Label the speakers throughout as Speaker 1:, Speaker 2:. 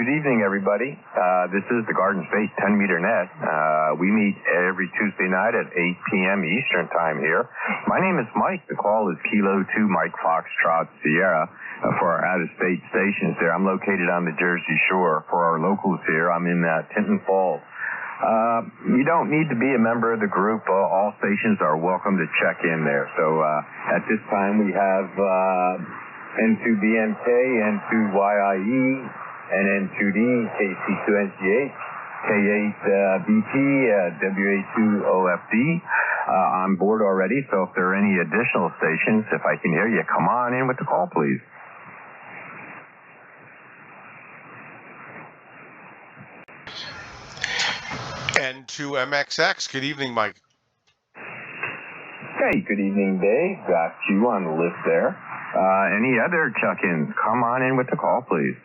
Speaker 1: good evening, everybody. This is the Garden State 10-meter net. We meet every Tuesday night at 8 p.m. Eastern Time here. My name is Mike. The call is Kilo 2 Mike Foxtrot Sierra for our out-of-state stations there. I'm located on the Jersey Shore. For our locals here, I'm in Tinton Falls. You don't need to be a member of the group. All stations are welcome to check in there. So at this time, we have N2BMK, N2YIE, and N2D, KC2NGH, K8BT, WA2OFD on board already. So if there are any additional stations, if I can hear you, come on in with the call, please.
Speaker 2: K2MFS, good evening, Mike.
Speaker 1: Hey, good evening, Dave. Got you on the list there. Any other check-ins? Come on in with the call, please.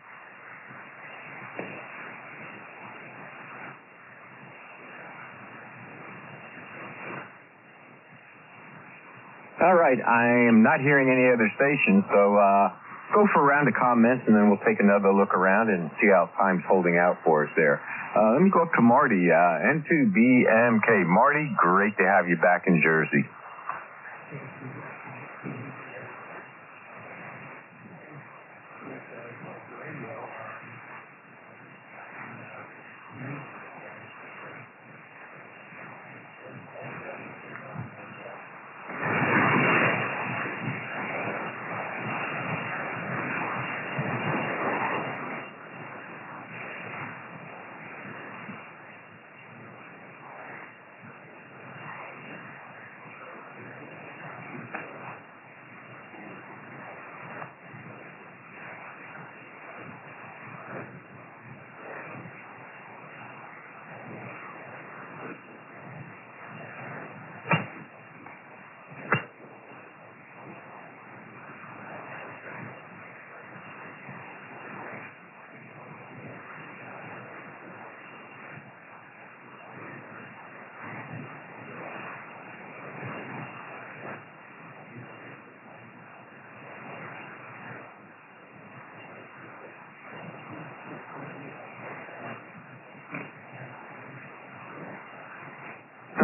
Speaker 1: All right, I am not hearing any other stations, so go for a round of comments, and then we'll take another look around and see how time's holding out for us there. Let me go up to Marty, N2BMK. Marty, great to have you back in Jersey.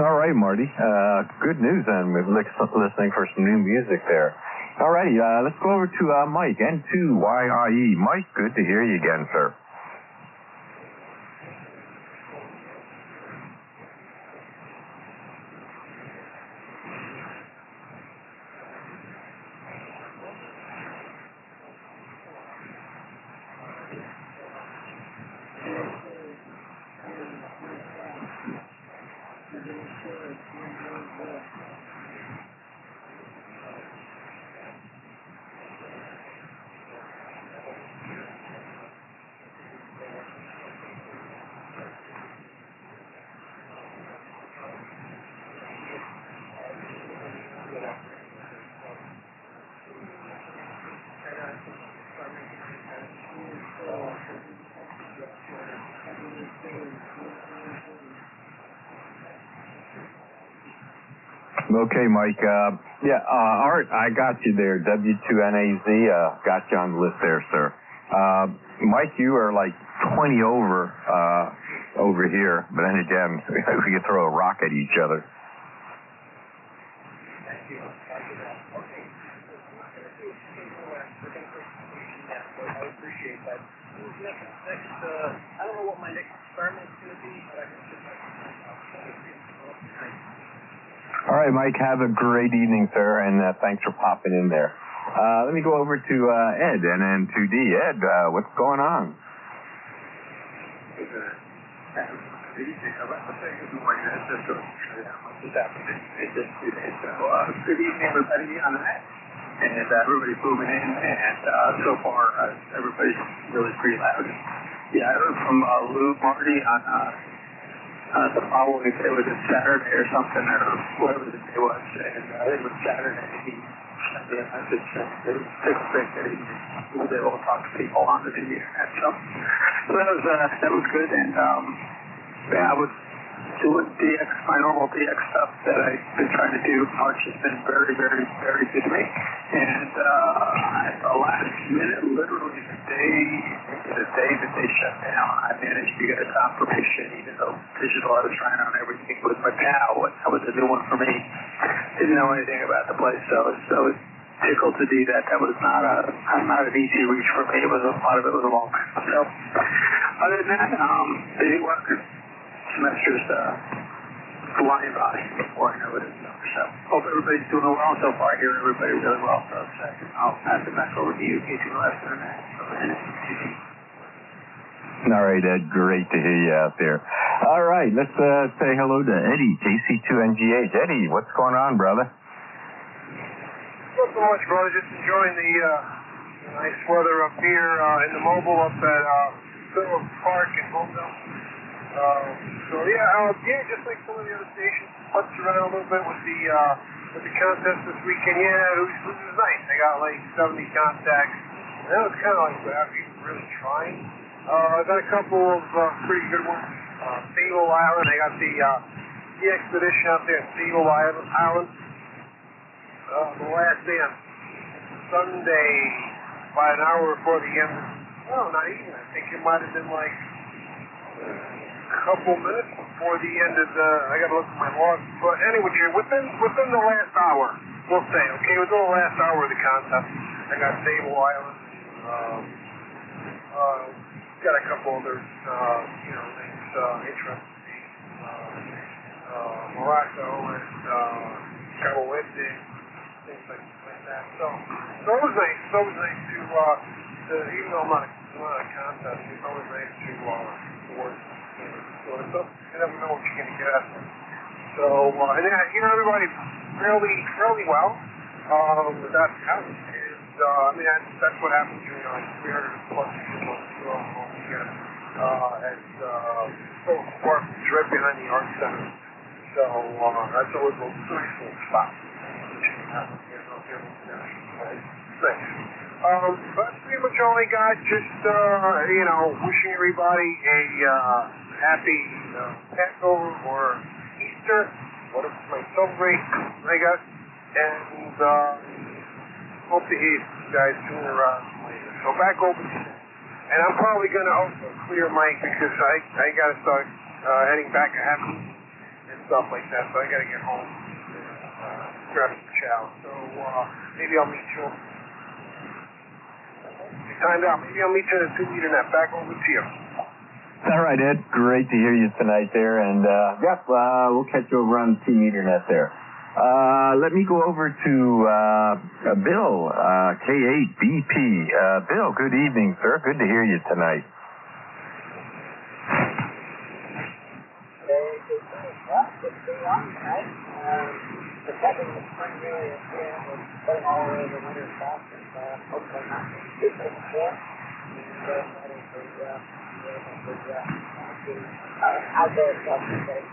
Speaker 1: All right, Marty. Good news then. We're listening for some new music there. All righty, let's go over to Mike, N2YIE. Mike, good to hear you again, sir. Okay, Mike. Art, I got you there. W2NAZ, got you on the list there, sir. Mike, you are like 20 over here, but then again, we could throw a rock at each other.
Speaker 3: Thank you. I appreciate that. I don't know what my next experiment's going to be, but I can just
Speaker 1: All right, Mike, have a great evening, sir, and thanks for popping in there. Let me go over to Ed, and then N2D. Ed, what's going on?
Speaker 3: Good evening, everybody on the net, and everybody's moving in, and so far, everybody's really pretty loud. Yeah, I heard from Lou Marty on the following day, was it Saturday or something, or whatever the day was, and I think it was Saturday, he sent me a message saying it was great that he was able to talk to people on the internet, so that was good, and I was doing my normal DX stuff that I've been trying to do. March has been very, very, very good to me. And at the last minute, literally the day that they shut down, I managed to get a confirmation, even though digital I was trying on everything with my PAL. That was a new one for me. Didn't know anything about the place, so I was tickled to do that. That was not an easy reach for me. A lot of it was a long time. So other than that, busy work. Semester's flying by before I know it is over. So hope everybody's doing well so far. I hear everybody really well. So I'll pass it back over to you, K2MFS.
Speaker 1: All right, Ed. Great to hear you out there. All right, let's say hello to Eddie, KC2NGH. Eddie, what's going on, brother?
Speaker 2: Not so much, brother. Just enjoying the nice weather up here in the mobile up at Phillips Park in Homedale. Just like some of the other stations, punched around a little bit with the contest this weekend. Yeah, it was nice. I got like 70 contacts. And that was kind of like without even really trying. I got a couple of pretty good ones. Sable Island. I got the expedition out there at Sable Island. The last day on Sunday, about an hour before the end. Not even. I think it might have been like a couple minutes before the end of the. I got to look at my log. But anyway, within the last hour, we'll say. Okay, within the last hour of the contest, I got Sable Island. Got a couple others. Things interesting. Morocco and Cabo Verde. Things like that. So it was nice. It's always nice to even though I'm not a contest, it's always nice to work sort of stuff. You never know what you're going to get at. So and then, everybody fairly well without count. That's what happens. Like 300 plus people all together at Phillips Park, which is right behind the Art Center. So that's always a nice little spot. Thanks. That's pretty much all I got. Just, wishing everybody a happy Passover or Easter, whatever you might celebrate, I guess. And hope to hear you guys sooner rather than later. So back over to you. And I'm probably going to also clear Mike because I got to start heading back to Happy and stuff like that. So I got to get home. Grab some chow. So maybe I'll meet you. Timed out. Maybe I'll meet you in a 2-meter net. Back over to you.
Speaker 1: All right, Ed. Great to hear you tonight there. And, we'll catch you over on the 2-meter net there. Let me go over to Bill, K8BP. Bill, good evening, sir. Good to hear you tonight.
Speaker 4: The second of spring really is here. We're putting all the way to winter stock and hopefully not too big before. And outdoor stuff today.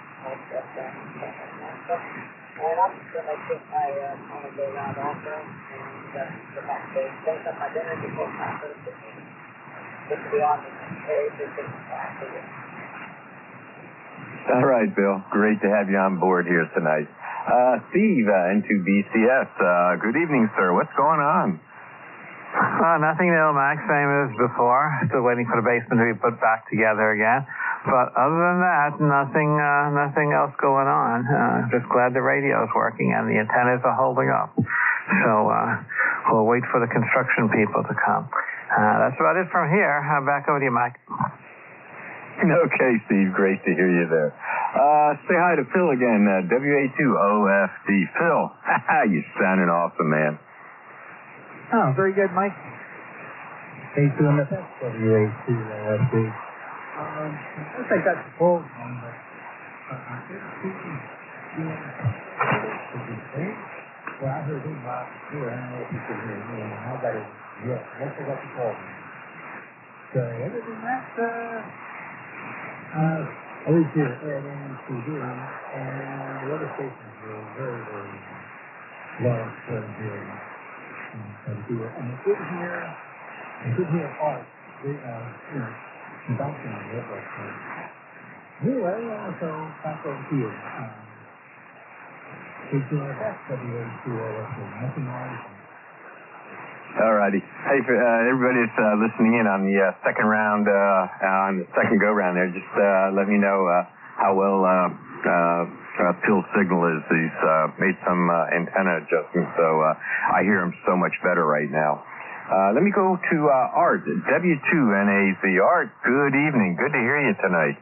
Speaker 4: And I'm just going to take my go around also and get back to finish up my dinner before time for the picnic. Just to be on the very big class of it.
Speaker 1: All right, Bill. Great to have you on board here tonight. Steve, N2BCS. Good evening, sir. What's going on?
Speaker 5: Nothing new, Max. Same as before. Still waiting for the basement to be put back together again. But other than that, nothing else going on. Just glad the radio is working and the antennas are holding up. So we'll wait for the construction people to come. That's about it from here. Back over to you, Mike.
Speaker 1: Okay, Steve. Great to hear you there. Say hi to Phil again, WA2OFD. Phil, you sounding awesome, man.
Speaker 6: Oh, very good, Mike. K2MFS, WA2OFD. I guess I got the full one, but well, I heard him last year. I don't know if you could hear me, and I got it. Yeah, I guess I got the full one. So, other than that, I was here at NCD, and the other stations were very, very large for here. And I couldn't hear art, conducting of it. Anyway, so back over here. K2MFS, WA2OFD, nothing wrong with them.
Speaker 1: All righty. Hey, for everybody that's listening in on the second round, on the second go-round there, just let me know how well Phil's signal is. He's made some antenna adjustments, so I hear him so much better right now. Let me go to Art, W2NAZ. Art, good evening. Good to hear you tonight.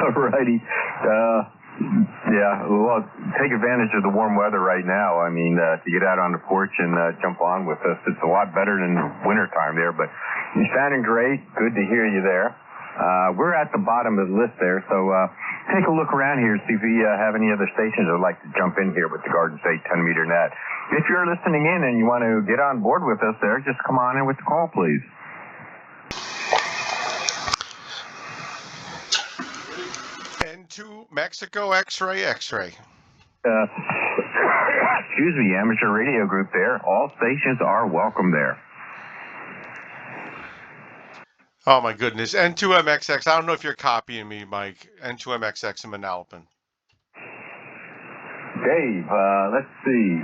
Speaker 1: Alrighty. Yeah, well, take advantage of the warm weather right now. I mean, to get out on the porch and jump on with us, it's a lot better than wintertime there, but you're sounding great. Good to hear you there. We're at the bottom of the list there, so take a look around here, see if we have any other stations that would like to jump in here with the Garden State 10-meter net. If you're listening in and you want to get on board with us there, just come on in with the call, please.
Speaker 7: Into Mexico X-ray.
Speaker 1: Excuse me, amateur radio group there. All stations are welcome there.
Speaker 7: Oh my goodness. N2MXX. I don't know if you're copying me, Mike. N2MXX in Manalapan.
Speaker 1: Dave, let's see.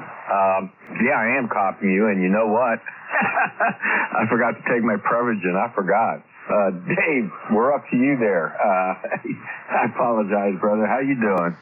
Speaker 1: Yeah, I am copying you, and you know what? I forgot to take my Prevagen. I forgot. Dave, we're up to you there. I apologize, brother. How you doing?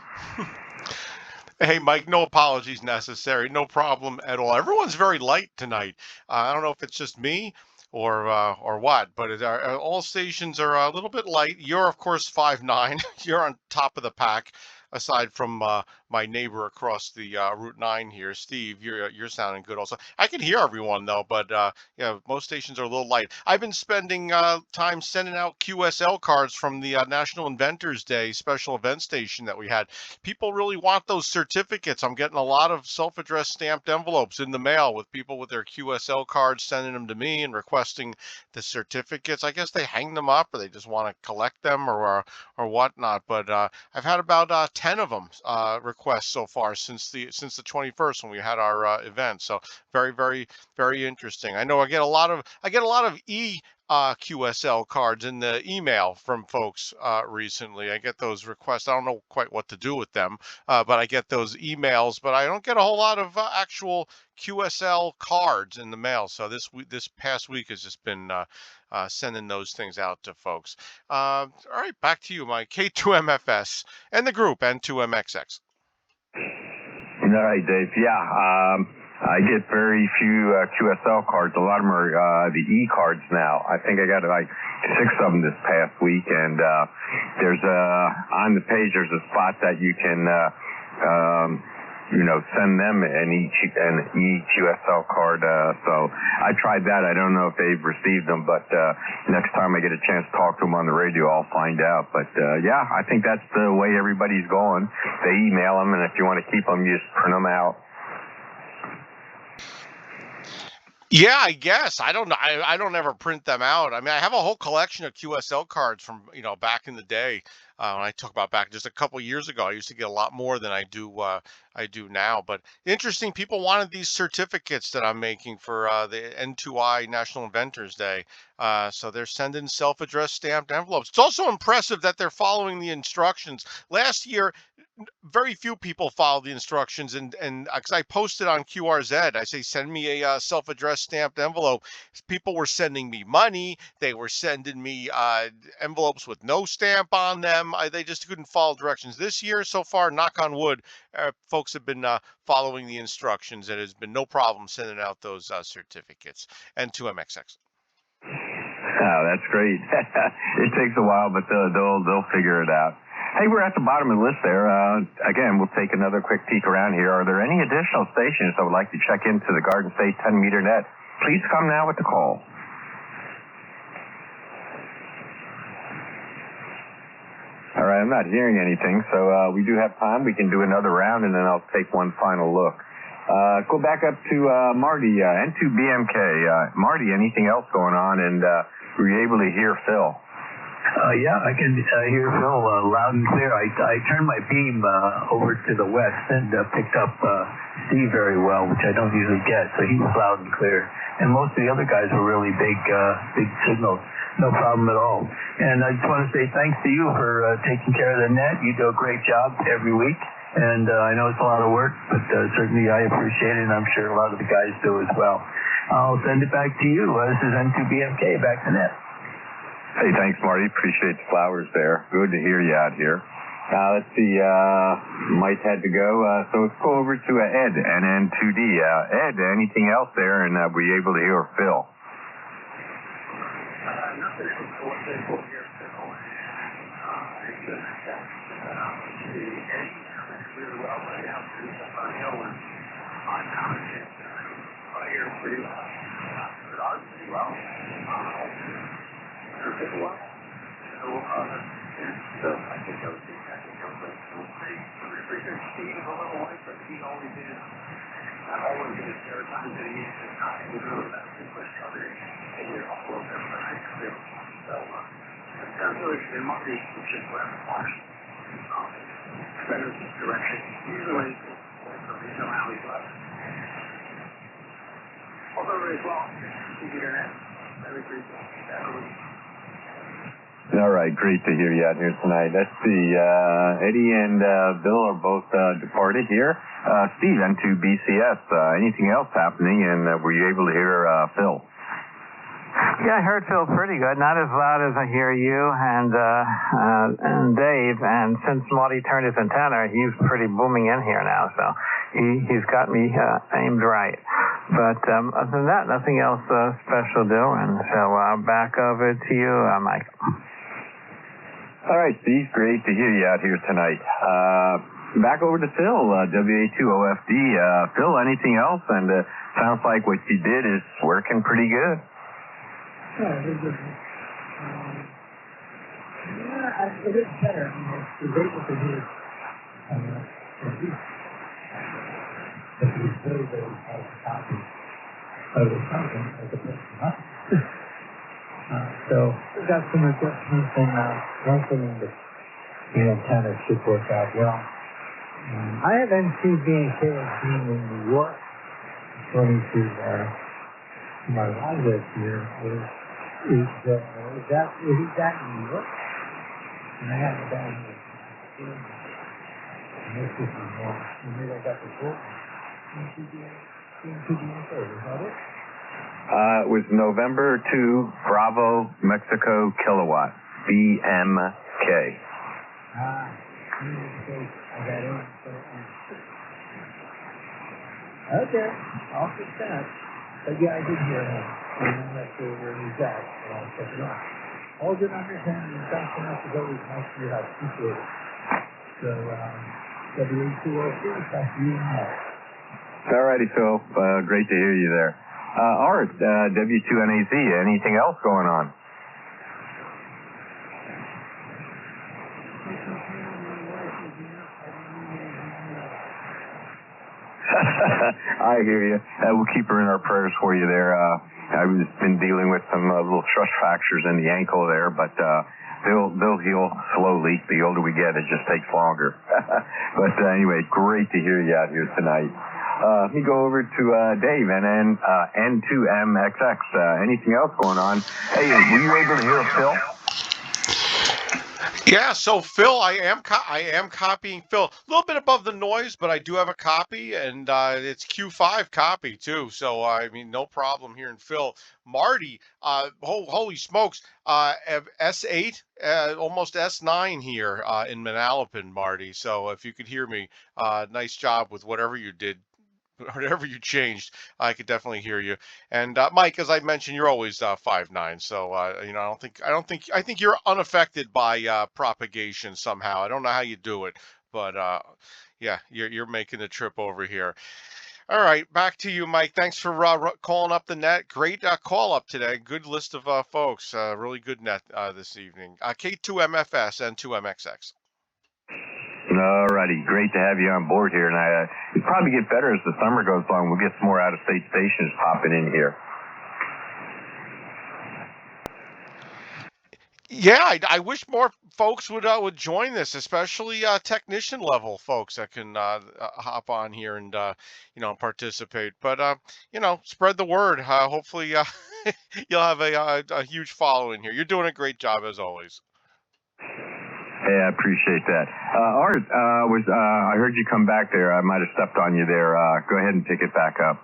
Speaker 7: Hey, Mike, no apologies necessary. No problem at all. Everyone's very light tonight. I don't know if it's just me or what, but all stations are a little bit light. You're, of course, 5'9". You're on top of the pack. Aside from my neighbor across the Route 9 here, Steve, you're sounding good also. I can hear everyone though, but yeah, most stations are a little light. I've been spending time sending out QSL cards from the National Inventors Day special event station that we had. People really want those certificates. I'm getting a lot of self-addressed stamped envelopes in the mail with people with their QSL cards sending them to me and requesting the certificates. I guess they hang them up or they just want to collect them or whatnot. But I've had about 10 of them requests so far since the 21st when we had our event. So very, very, very interesting. I know I get a lot of QSL cards in the email from folks recently. I get those requests. I don't know quite what to do with them, but I get those emails. But I don't get a whole lot of actual QSL cards in the mail. So this past week has just been sending those things out to folks. All right, back to you, Mike. K2MFS and the group N2MXX.
Speaker 1: All right, Dave. Yeah, I get very few QSL cards. A lot of them are the E cards now. I think I got like 6 of them this past week, and there's on the page there's a spot that you can send them an EQSL card. So I tried that. I don't know if they've received them, but next time I get a chance to talk to them on the radio, I'll find out. But yeah, I think that's the way everybody's going. They email them, and if you want to keep them, you just print them out.
Speaker 7: Yeah, I guess. I don't know. I don't ever print them out. I mean, I have a whole collection of QSL cards from, back in the day. When I talk about back just a couple years ago, I used to get a lot more than I do now. But interesting, people wanted these certificates that I'm making for the N2I National Inventors Day. So they're sending self-addressed stamped envelopes. It's also impressive that they're following the instructions. Last year, very few people followed the instructions, and because I posted on QRZ, I say send me a self-addressed stamped envelope. People were sending me money. They were sending me envelopes with no stamp on them. They just couldn't follow directions. This year, so far, knock on wood, folks have been following the instructions, and there's been no problem sending out those certificates. N2MXX.
Speaker 1: Oh, that's great. It takes a while, but they'll figure it out. Hey, we're at the bottom of the list there. Again, we'll take another quick peek around here. Are there any additional stations that would like to check into the Garden State 10-meter net? Please come now with the call. All right, I'm not hearing anything, so we do have time. We can do another round, and then I'll take one final look. Go back up to Marty, N2BMK. Marty, anything else going on? And were you able to hear Phil?
Speaker 8: Yeah, I can hear Phil loud and clear. I turned my beam over to the west and picked up Steve very well, which I don't usually get, so he was loud and clear. And most of the other guys were really big signals. No problem at all. And I just want to say thanks to you for taking care of the net. You do a great job every week. And I know it's a lot of work, but certainly I appreciate it, and I'm sure a lot of the guys do as well. I'll send it back to you. This is N2BMK, back to net.
Speaker 1: Hey, thanks, Marty. Appreciate the flowers there. Good to hear you out here. Let's see. Mike had to go, so let's go over to Ed, NN2D. Ed, anything else there, and were you able to hear Phil?
Speaker 3: Nothing else to what they will hear Phil. Really well right out to the hill and on content. I hear pretty well. But ours pretty well. Pretty well. So I think those things will pretty good. Steve is a little white, but he always is. Always is. There are times that he is not able to do that. He puts other and you're all over there, but I feel so. In terms of the Marty, which is where I'm watching. Better direction. Usually, you know how he's left. Although very well, you get an very great.
Speaker 1: All right, great to hear you out here tonight. Let's see, Eddie and Bill are both departed here. Steve, N2BCS, anything else happening, and were you able to hear Phil?
Speaker 5: Yeah, I heard Phil pretty good. Not as loud as I hear you and Dave. And since Marty turned his antenna, he's pretty booming in here now. So he's got me aimed right. But other than that, nothing else special doing. So back over to you, Mike.
Speaker 1: All right, Steve. Great to hear you out here tonight. Back over to Phil, WA2OFD. Phil, anything else? And sounds like what you did is working pretty good.
Speaker 6: Yeah, it is. It is better. I mean, it's able to do at least. But it is very, very hard to copy of the content as opposed to nothing. So we've got some adjustments and lengthening the antenna should work out well. I have N2BMK as being in New York, according to my live list here. Is that where he's at in New York? And I have it down here. And this is more. Maybe I got the quote. N2BMK, is that it?
Speaker 1: It was November 2, Bravo, Mexico, kilowatt, BMK.
Speaker 6: I got it. Okay, I'll fix that. But yeah, I did hear him. And I'm not sure where he's at, but I'll check it out. All good understanding and thanks so much as always. Nice to have appreciate it. So, WA2OFD, back to you now.
Speaker 1: All righty, Phil. Great to hear you there. Art, W2NAZ, anything else going on? I hear you. We'll keep her in our prayers for you there. I've been dealing with some little stress fractures in the ankle there, but they'll heal slowly. The older we get, it just takes longer. But anyway, great to hear you out here tonight. Let me go over to Dave and N2MFS. Anything else going on? Hey, were you able to hear Phil?
Speaker 7: Yeah, so Phil, I am copying Phil. A little bit above the noise, but I do have a copy, and it's Q5 copy too. So I mean, no problem here in Phil. Marty, holy smokes, S8, almost S9 here in Manalapan, Marty. So if you could hear me, nice job with whatever you did whatever you changed, I could definitely hear you. And Mike, as I mentioned, you're always 5'9", so I think you're unaffected by propagation somehow. I don't know how you do it, but yeah, you're making the trip over here. All right, back to you, Mike. Thanks for calling up the net. Great call up today. Good list of folks. Really good net this evening. K2MFS and 2MXX.
Speaker 1: All righty. Great to have you on board here. And it'll probably get better as the summer goes on. We'll get some more out-of-state stations popping in here.
Speaker 7: Yeah, I wish more folks would join this, especially technician level folks that can hop on here and participate. But spread the word. Hopefully, you'll have a huge following here. You're doing a great job as always.
Speaker 1: Hey, I appreciate that. Art, I heard you come back there. I might have stepped on you there. Go ahead and pick it back up.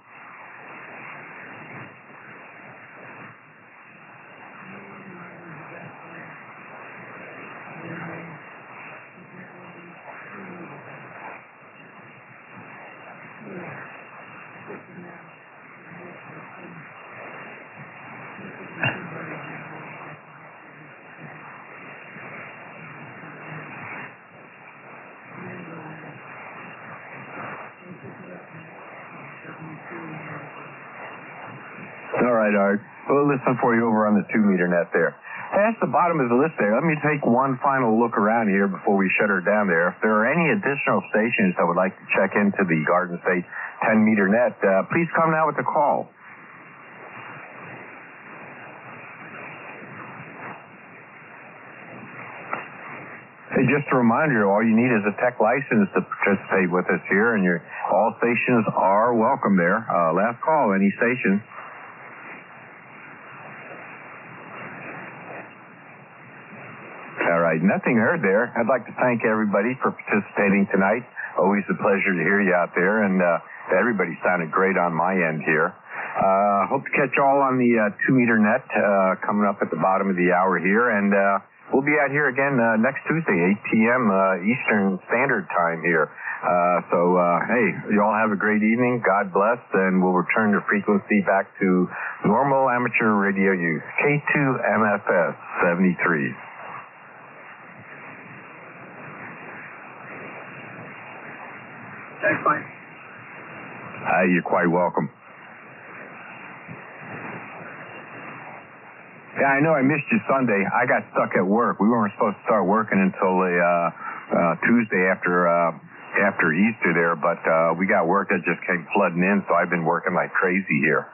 Speaker 1: All right, Art. We'll listen for you over on the 2-meter net there. Hey, that's the bottom of the list there. Let me take one final look around here before we shut her down there. If there are any additional stations that would like to check into the Garden State 10-meter net, please come now with the call. Hey, just a reminder, all you need is a tech license to participate with us here, and all stations are welcome there. Last call, any station. All right, nothing heard there. I'd like to thank everybody for participating tonight. Always a pleasure to hear you out there, and everybody sounded great on my end here. Hope to catch you all on the 2-meter net coming up at the bottom of the hour here, and we'll be out here again next Tuesday, 8 p.m. Eastern Standard Time here. Hey, you all have a great evening. God bless, and we'll return the frequency back to normal amateur radio use. K2MFS 73.
Speaker 3: Thanks, Mike.
Speaker 1: You're quite welcome. Yeah, I know I missed you Sunday. I got stuck at work. We weren't supposed to start working until Tuesday after Easter there, but we got work that just came flooding in, so I've been working like crazy here.